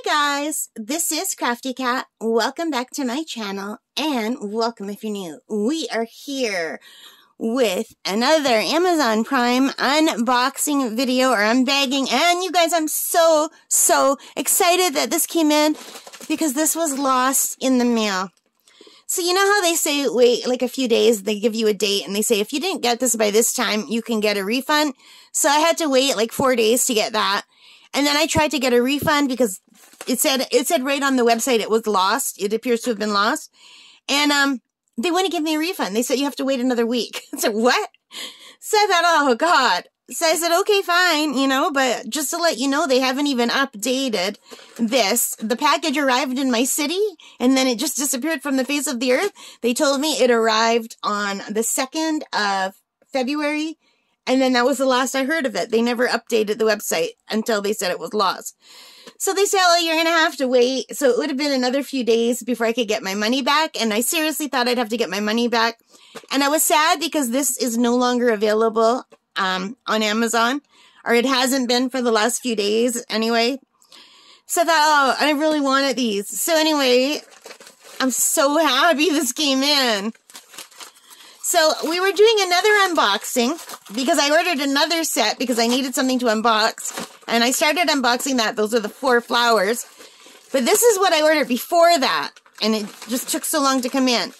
Hi guys, this is Crafty Cat. Welcome back to my channel and welcome if you're new. We are here with another Amazon Prime unboxing video or unbagging, and you guys, I'm so excited that this came in because this was lost in the mail. So you know how they say wait like a few days, they give you a date and they say if you didn't get this by this time you can get a refund. So I had to wait like 4 days to get that. And then I tried to get a refund because it said right on the website it was lost. It appears to have been lost. And they wouldn't give me a refund. They said you have to wait another week. I said, what? So I thought, oh God. So I said, okay, fine, you know, but just to let you know, they haven't even updated this. The package arrived in my city and then it just disappeared from the face of the earth. They told me it arrived on the 2nd of February. And then that was the last I heard of it. They never updated the website until they said it was lost. So they said, oh, you're going to have to wait. So it would have been another few days before I could get my money back. And I seriously thought I'd have to get my money back. And I was sad because this is no longer available on Amazon. Or it hasn't been for the last few days anyway. So I thought, oh, I really wanted these. So anyway, I'm so happy this came in. So we were doing another unboxing because I ordered another set because I needed something to unbox. And I started unboxing that. Those are the 4 flowers. But this is what I ordered before that. And it just took so long to come in.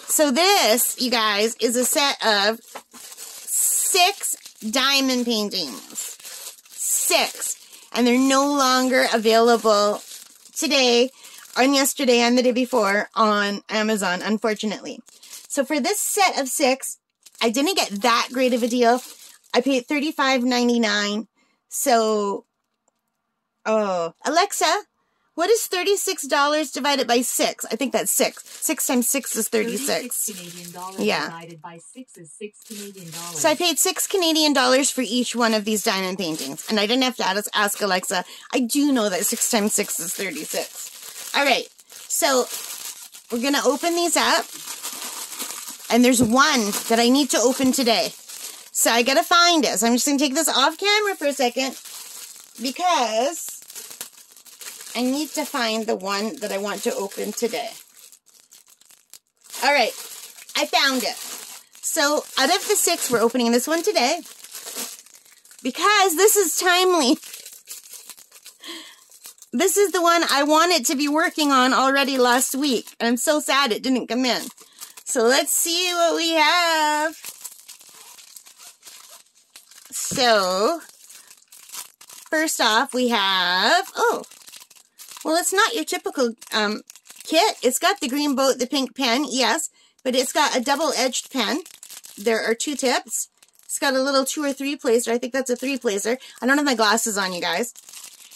So this, you guys, is a set of 6 diamond paintings. 6. And they're no longer available today, and yesterday, and the day before on Amazon, unfortunately. So for this set of 6, I didn't get that great of a deal. I paid $35.99. So, oh, Alexa, what is $36 divided by 6? I think that's 6. 6 times 6 is 36. Canadian dollars divided by 6 is 6 Canadian dollars. So I paid $6 Canadian for each one of these diamond paintings. And I didn't have to ask Alexa. I do know that 6 times 6 is 36. All right. So we're going to open these up. And there's one that I need to open today. So I gotta find it. So I'm just gonna take this off camera for a second because I need to find the one that I want to open today. Alright, I found it. So out of the 6, we're opening this one today because this is timely. This is the one I wanted to be working on already last week. And I'm so sad it didn't come in. So let's see what we have. So, first off, we have, oh, well, it's not your typical kit. It's got the green boat, the pink pen, yes, but it's got a double-edged pen. There are 2 tips. It's got a little 2 or 3 placer. I think that's a 3 placer. I don't have my glasses on, you guys.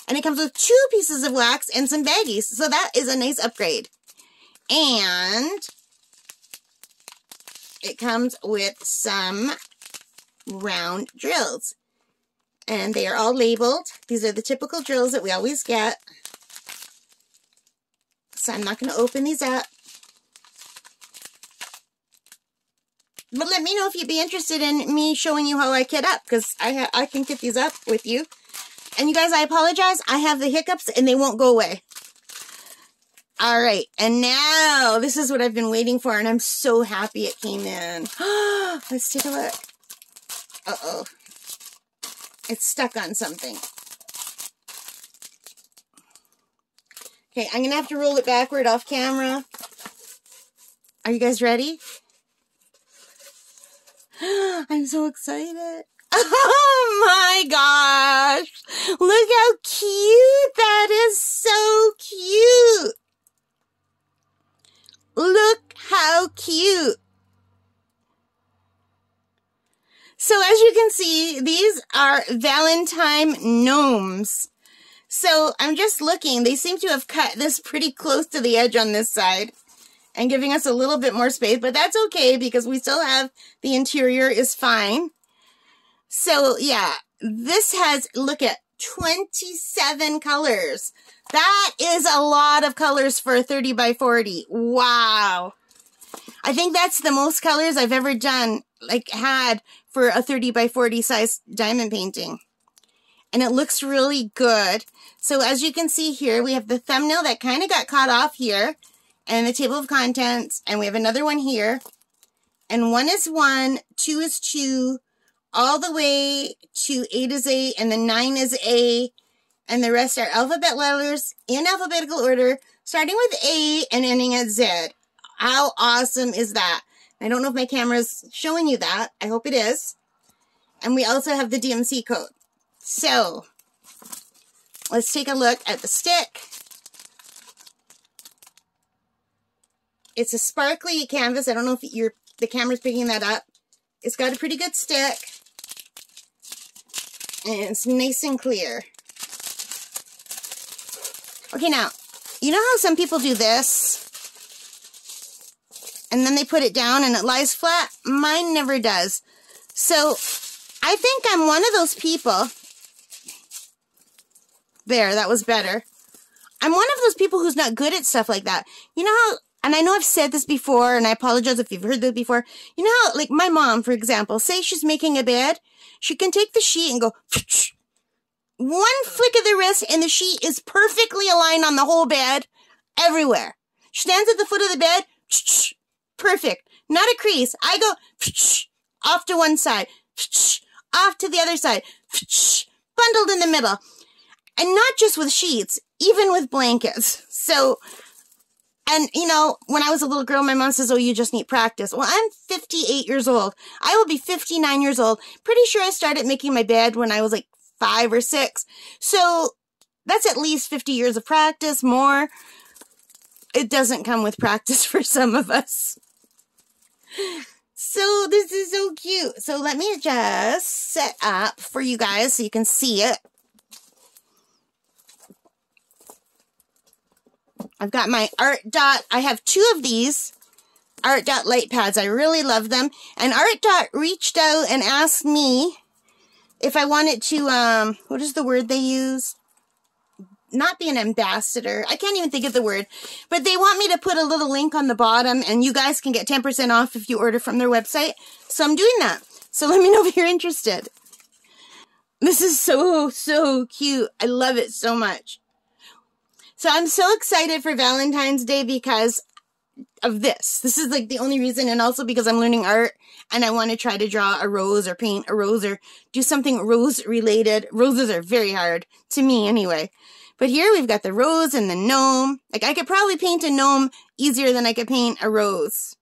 And it comes with 2 pieces of wax and some baggies. So that is a nice upgrade. And it comes with some round drills. And they are all labeled. These are the typical drills that we always get. So I'm not going to open these up. But let me know if you'd be interested in me showing you how I kit up. Because I can kit these up with you. And you guys, I apologize. I have the hiccups and they won't go away. All right, and now this is what I've been waiting for, and I'm so happy it came in. Let's take a look. Uh-oh. It's stuck on something. Okay, I'm going to have to roll it backward off camera. Are you guys ready? I'm so excited. Oh my gosh. Look how cute that is. So cute. Look how cute. So as you can see, these are Valentine gnomes. So I'm just looking. They seem to have cut this pretty close to the edge on this side and giving us a little bit more space, but that's okay because we still have the interior is fine. So yeah, this has, look at 27 colors. That is a lot of colors for a 30 by 40. Wow. I think that's the most colors I've ever done, like had for a 30 by 40 size diamond painting. and it looks really good. So as you can see here, we have the thumbnail that kind of got caught off here, and the table of contents, and we have another one here. And 1 is 1, 2 is 2, all the way to 8 is 8, and then 9 is A, and the rest are alphabet letters in alphabetical order, starting with A and ending at Z. How awesome is that? I don't know if my camera's showing you that. I hope it is. And we also have the DMC code. So, let's take a look at the stick. It's a sparkly canvas. I don't know if the camera's picking that up. It's got a pretty good stick. And it's nice and clear. Okay, now, you know how some people do this? And then they put it down and it lies flat? Mine never does. So, I think I'm one of those people. There, that was better. I'm one of those people who's not good at stuff like that. You know how, and I know I've said this before, and I apologize if you've heard this before. You know how, like, my mom, for example, say she's making a bed, she can take the sheet and go, one flick of the wrist, and the sheet is perfectly aligned on the whole bed, everywhere. She stands at the foot of the bed, perfect. Not a crease. I go, off to one side, off to the other side, bundled in the middle. And not just with sheets, even with blankets. So, and, you know, when I was a little girl, my mom says, oh, you just need practice. Well, I'm 58 years old. I will be 59 years old. Pretty sure I started making my bed when I was like 5 or 6. So, that's at least 50 years of practice, more. It doesn't come with practice for some of us. So, this is so cute. So, let me just set up for you guys so you can see it. I've got my Art Dot. I have 2 of these Art Dot light pads. I really love them. And Art Dot reached out and asked me if I wanted to, what is the word they use? Not be an ambassador. I can't even think of the word. But they want me to put a little link on the bottom, and you guys can get 10% off if you order from their website. So I'm doing that. So let me know if you're interested. This is so, so cute. I love it so much. So I'm so excited for Valentine's Day because of this. This is like the only reason, and also because I'm learning art and I want to try to draw a rose or paint a rose or do something rose related. Roses are very hard, to me anyway. But here we've got the rose and the gnome. Like, I could probably paint a gnome easier than I could paint a rose.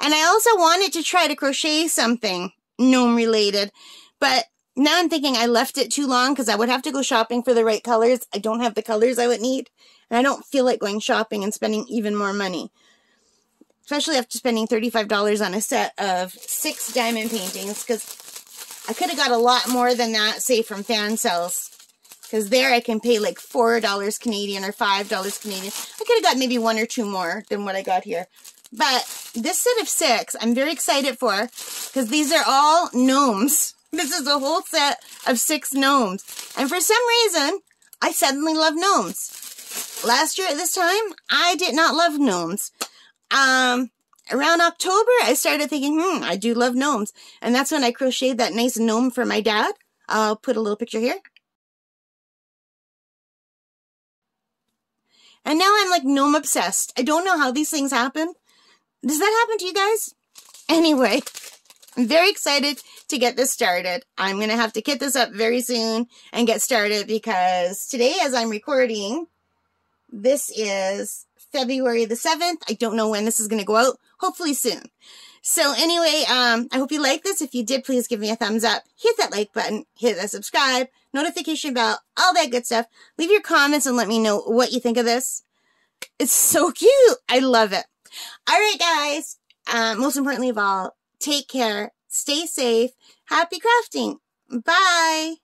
And I also wanted to try to crochet something gnome related, but now I'm thinking I left it too long because I would have to go shopping for the right colors. I don't have the colors I would need. And I don't feel like going shopping and spending even more money. Especially after spending $35 on a set of 6 diamond paintings. Because I could have got a lot more than that, say, from fan sales. Because there I can pay like $4 Canadian or $5 Canadian. I could have got maybe 1 or 2 more than what I got here. But this set of 6, I'm very excited for. Because these are all gnomes. This is a whole set of 6 gnomes. And for some reason, I suddenly love gnomes. Last year at this time, I did not love gnomes. Around October, I started thinking, I do love gnomes. And that's when I crocheted that nice gnome for my dad. I'll put a little picture here. And now I'm like gnome obsessed. I don't know how these things happen. Does that happen to you guys? Anyway, I'm very excited to get this started. I'm going to have to kit this up very soon and get started because today, as I'm recording, this is February the 7th. I don't know when this is going to go out. Hopefully soon. So anyway, I hope you like this. If you did, please give me a thumbs up. Hit that like button. Hit that subscribe. Notification bell. All that good stuff. Leave your comments and let me know what you think of this. It's so cute. I love it. All right, guys. Most importantly of all, take care. Stay safe. Happy crafting. Bye.